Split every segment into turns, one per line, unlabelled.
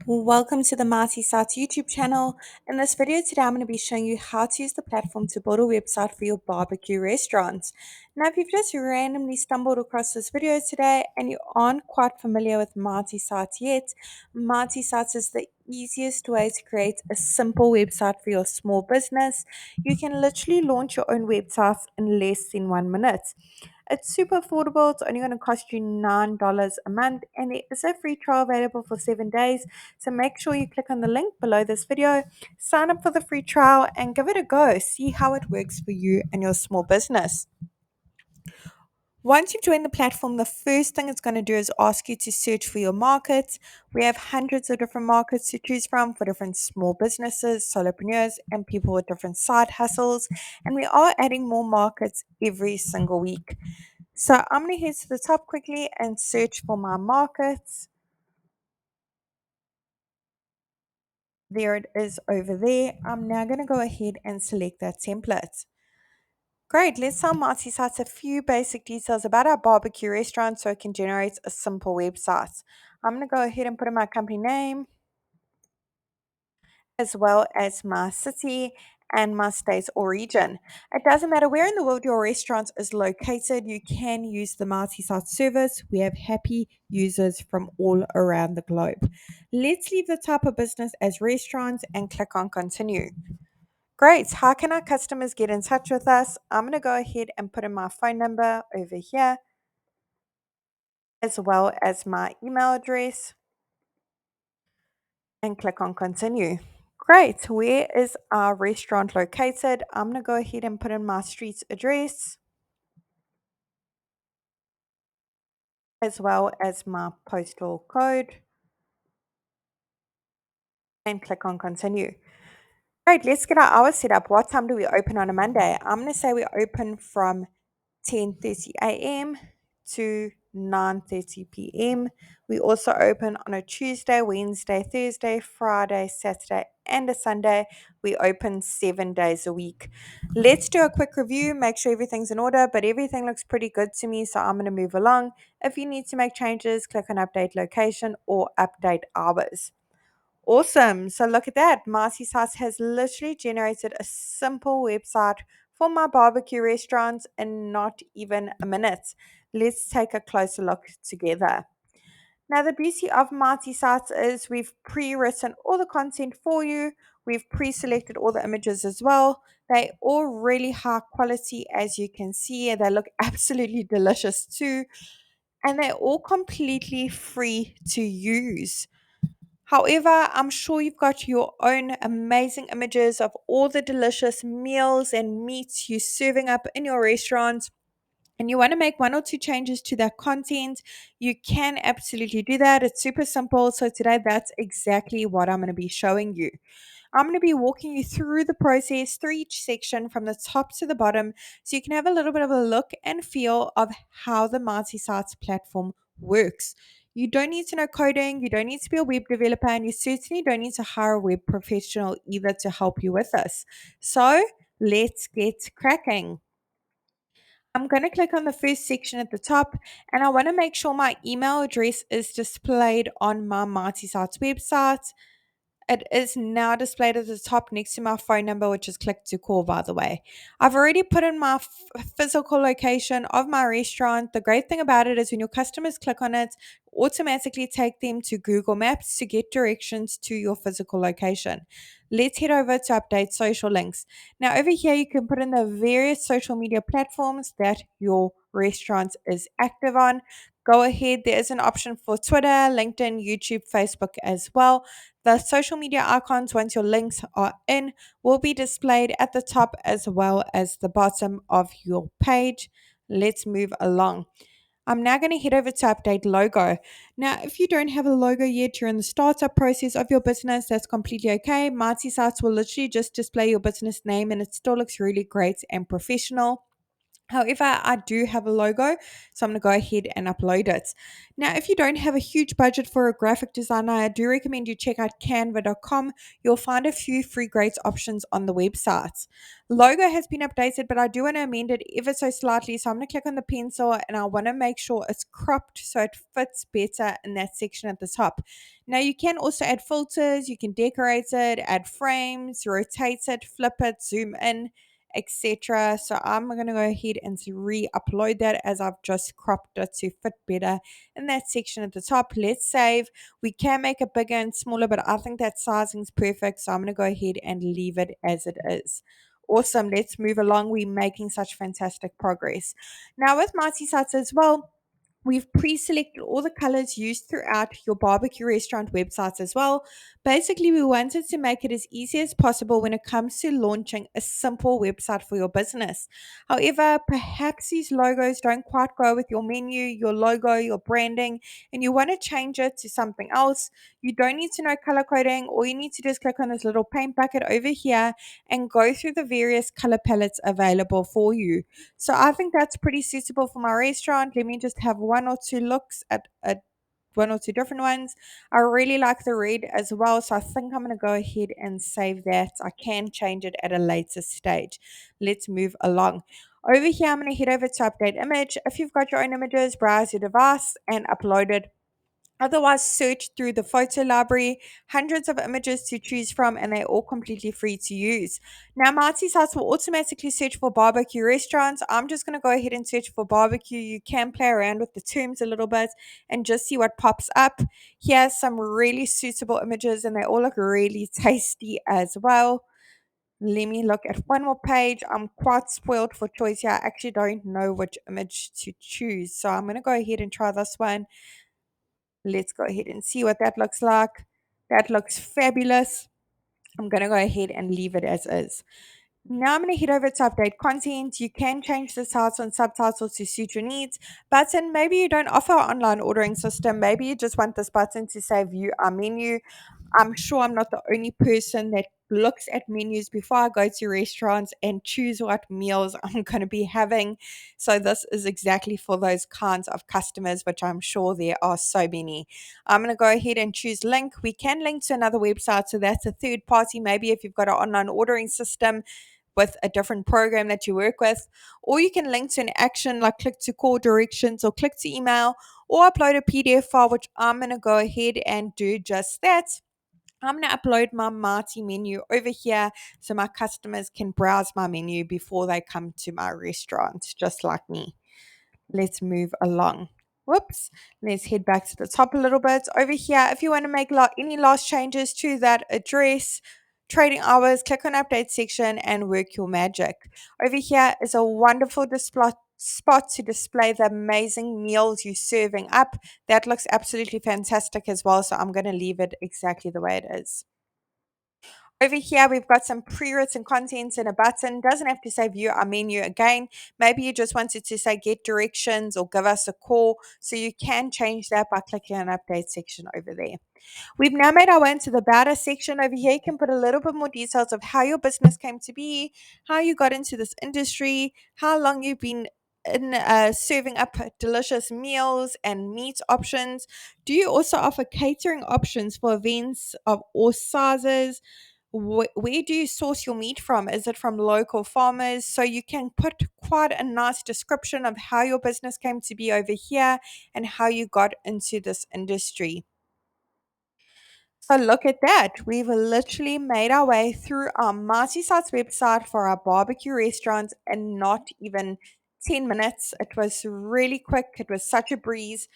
Welcome to the Marty Sites YouTube channel. In this video today, I'm going to be showing you how to use the platform to build a website for your barbecue restaurant. Now, if you've just randomly stumbled across this video today and you aren't quite familiar with Marty Sites yet, Marty Sites is the easiest way to create a simple website for your small business. You can literally launch your own website in less than 1 minute. It's super affordable. It's only going to cost you $9 a month, and there is a free trial available for 7 days. So make sure you click on the link below this video, sign up for the free trial, and give it a go. See how it works for you and your small business. Once you've joined the platform, the first thing it's going to do is ask you to search for your market. We have hundreds of different markets to choose from for different small businesses, solopreneurs, and people with different side hustles. And we are adding more markets every single week. So I'm going to head to the top quickly and search for my markets. There it is over there. I'm now going to go ahead and select that template. Great, let's tell Marty Sites a few basic details about our barbecue restaurant so it can generate a simple website. I'm going to go ahead and put in my company name as well as my city and my state or region. It doesn't matter where in the world your restaurant is located, you can use the Marty Site service. We have happy users from all around the globe. Let's leave the type of business as restaurants and click on continue. Great. How can our customers get in touch with us? I'm going to go ahead and put in my phone number over here as well as my email address and click on continue. Great. Where is our restaurant located? I'm going to go ahead and put in my street address as well as my postal code and click on continue. Great. Let's get our hours set up. What time do we open on a Monday? I'm going to say we open from 10:30 a.m. to 9:30 p.m. We also open on a Tuesday, Wednesday, Thursday, Friday, Saturday, and a Sunday. We open 7 days a week. Let's do a quick review, make sure everything's in order, but everything looks pretty good to me, so I'm going to move along. If you need to make changes, click on update location or update hours. Awesome. So look at that. Marcy's House has literally generated a simple website for my barbecue restaurant in not even a minute. Let's take a closer look together. Now, the beauty of Marty Sites is we've pre-written all the content for you. We've pre-selected all the images as well. They all really high quality, as you can see. They look absolutely delicious too. And they're all completely free to use. However, I'm sure you've got your own amazing images of all the delicious meals and meats you're serving up in your restaurant, and you want to make one or two changes to that content, you can absolutely do that. It's super simple. So, today, that's exactly what I'm going to be showing you. I'm going to be walking you through the process through each section from the top to the bottom so you can have a little bit of a look and feel of how the Marty Sites platform works. You don't need to know coding, you don't need to be a web developer, and you certainly don't need to hire a web professional either to help you with this. So let's get cracking. I'm going to click on the first section at the top, and I want to make sure my email address is displayed on my Marty Sites website. It is now displayed at the top next to my phone number, which is click to call, by the way. I've already put in my physical location of my restaurant. The great thing about it is when your customers click on it, automatically take them to Google Maps to get directions to your physical location. Let's head over to update social links. Now, over here, you can put in the various social media platforms that your restaurant is active on. Go ahead, there is an option for Twitter, LinkedIn, YouTube, Facebook as well. The social media icons, once your links are in, will be displayed at the top as well as the bottom of your page. Let's move along. I'm now going to head over to update logo. Now, if you don't have a logo yet, you're in the startup process of your business, that's completely okay. Marty Sites will literally just display your business name and it still looks really great and professional. However, I do have a logo, so I'm going to go ahead and upload it. Now, if you don't have a huge budget for a graphic designer, I do recommend you check out canva.com. You'll find a few free grades options on the website. Logo has been updated, but I do want to amend it ever so slightly. So I'm going to click on the pencil and I want to make sure it's cropped so it fits better in that section at the top. Now, you can also add filters, you can decorate it, add frames, rotate it, flip it, zoom in, etc. So I'm going to go ahead and re-upload that as I've just cropped it to fit better in that section at the top. Let's save. We can make it bigger and smaller, but I think that sizing is perfect. So I'm going to go ahead and leave it as it is. Awesome. Let's move along. We're making such fantastic progress. Now with multi-sites as well, we've pre-selected all the colors used throughout your barbecue restaurant websites as well. Basically, we wanted to make it as easy as possible when it comes to launching a simple website for your business. However, perhaps these logos don't quite go with your menu, your logo, your branding, and you want to change it to something else. You don't need to know color coding. All you need to do is click on this little paint bucket over here and go through the various color palettes available for you. So I think that's pretty suitable for my restaurant. Let me just have one or two looks at one or two different ones. I really like the red as well, so I think I'm going to go ahead and save that. I can change it at a later stage. Let's move along. Over here, I'm going to head over to update image. If you've got your own images, browse your device and upload it. Otherwise, search through the photo library, hundreds of images to choose from, and they're all completely free to use. Now, multi sites will automatically search for barbecue restaurants. I'm just going to go ahead and search for barbecue. You can play around with the terms a little bit and just see what pops up. Here's some really suitable images, and they all look really tasty as well. Let me look at one more page. I'm quite spoiled for choice here. I actually don't know which image to choose. So I'm going to go ahead and try this one. Let's go ahead and see what that looks like. That looks fabulous. I'm going to go ahead and leave it as is. Now I'm going to head over to update content. You can change the titles and subtitles to suit your needs. Button, maybe you don't offer an online ordering system. Maybe you just want this button to say view our menu. I'm sure I'm not the only person that looks at menus before I go to restaurants and choose what meals I'm going to be having. So, this is exactly for those kinds of customers, which I'm sure there are so many. I'm going to go ahead and choose link. We can link to another website. So, that's a third party. Maybe if you've got an online ordering system with a different program that you work with, or you can link to an action like click to call directions or click to email or upload a PDF file, which I'm going to go ahead and do just that. I'm going to upload my Marty menu over here so my customers can browse my menu before they come to my restaurant, just like me. Let's move along. Whoops. Let's head back to the top a little bit. Over here, if you want to make any last changes to that address, trading hours, click on update section and work your magic. Over here is a wonderful display spot to display the amazing meals you're serving up. That looks absolutely fantastic as well, so I'm going to leave it exactly the way it is. Over here, we've got some pre-written contents and a button. Doesn't have to say view our menu again. Maybe you just wanted to say get directions or give us a call. So you can change that by clicking on update section over there. We've now made our way into the about us section. Over here, you can put a little bit more details of how your business came to be, how you got into this industry, how long you've been in serving up delicious meals and meat options. Do you also offer catering options for events of all sizes? Where do you source your meat from? Is it from local farmers? So you can put quite a nice description of how your business came to be over here and how you got into this industry. So look at that. We've literally made our way through our Mighty Sites website for our barbecue restaurant in not even 10 minutes. It was really quick. It was such a breeze.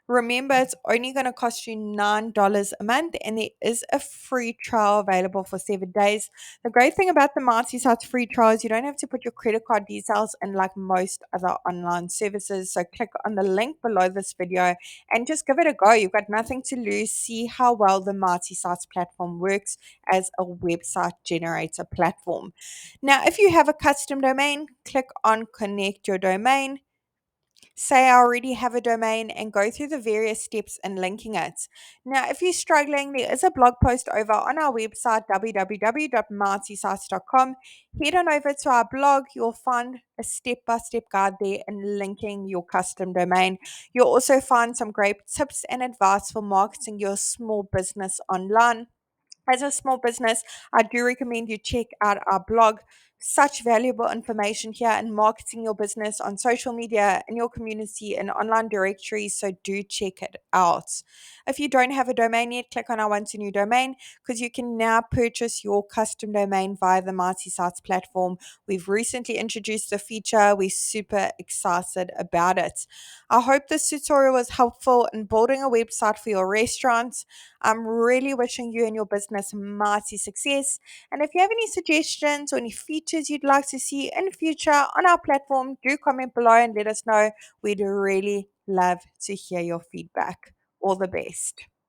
Remember, it's only going to cost you $9 a month, and there is a free trial available for 7 days. The great thing about the Mighty Sites free trial is you don't have to put your credit card details in like most other online services. So click on the link below this video and just give it a go. You've got nothing to lose. See how well the Mighty Sites platform works as a website generator platform. Now, if you have a custom domain, click on connect your domain. say I already have a domain and go through the various steps in linking it. Now, if you're struggling, there is a blog post over on our website, www.martysites.com. Head on over to our blog. You'll find a step-by-step guide there in linking your custom domain. You'll also find some great tips and advice for marketing your small business online. As a small business, I do recommend you check out our blog. Such valuable information here in marketing your business on social media, in your community, and online directories. So do check it out. If you don't have a domain yet, click on our Want a New Domain because you can now purchase your custom domain via the Mighty Sites platform. We've recently introduced the feature. We're super excited about it. I hope this tutorial was helpful in building a website for your restaurant. I'm really wishing you and your business mighty success. And if you have any suggestions or any features you'd like to see in future on our platform, do comment below and let us know. We'd really love to hear your feedback. All the best.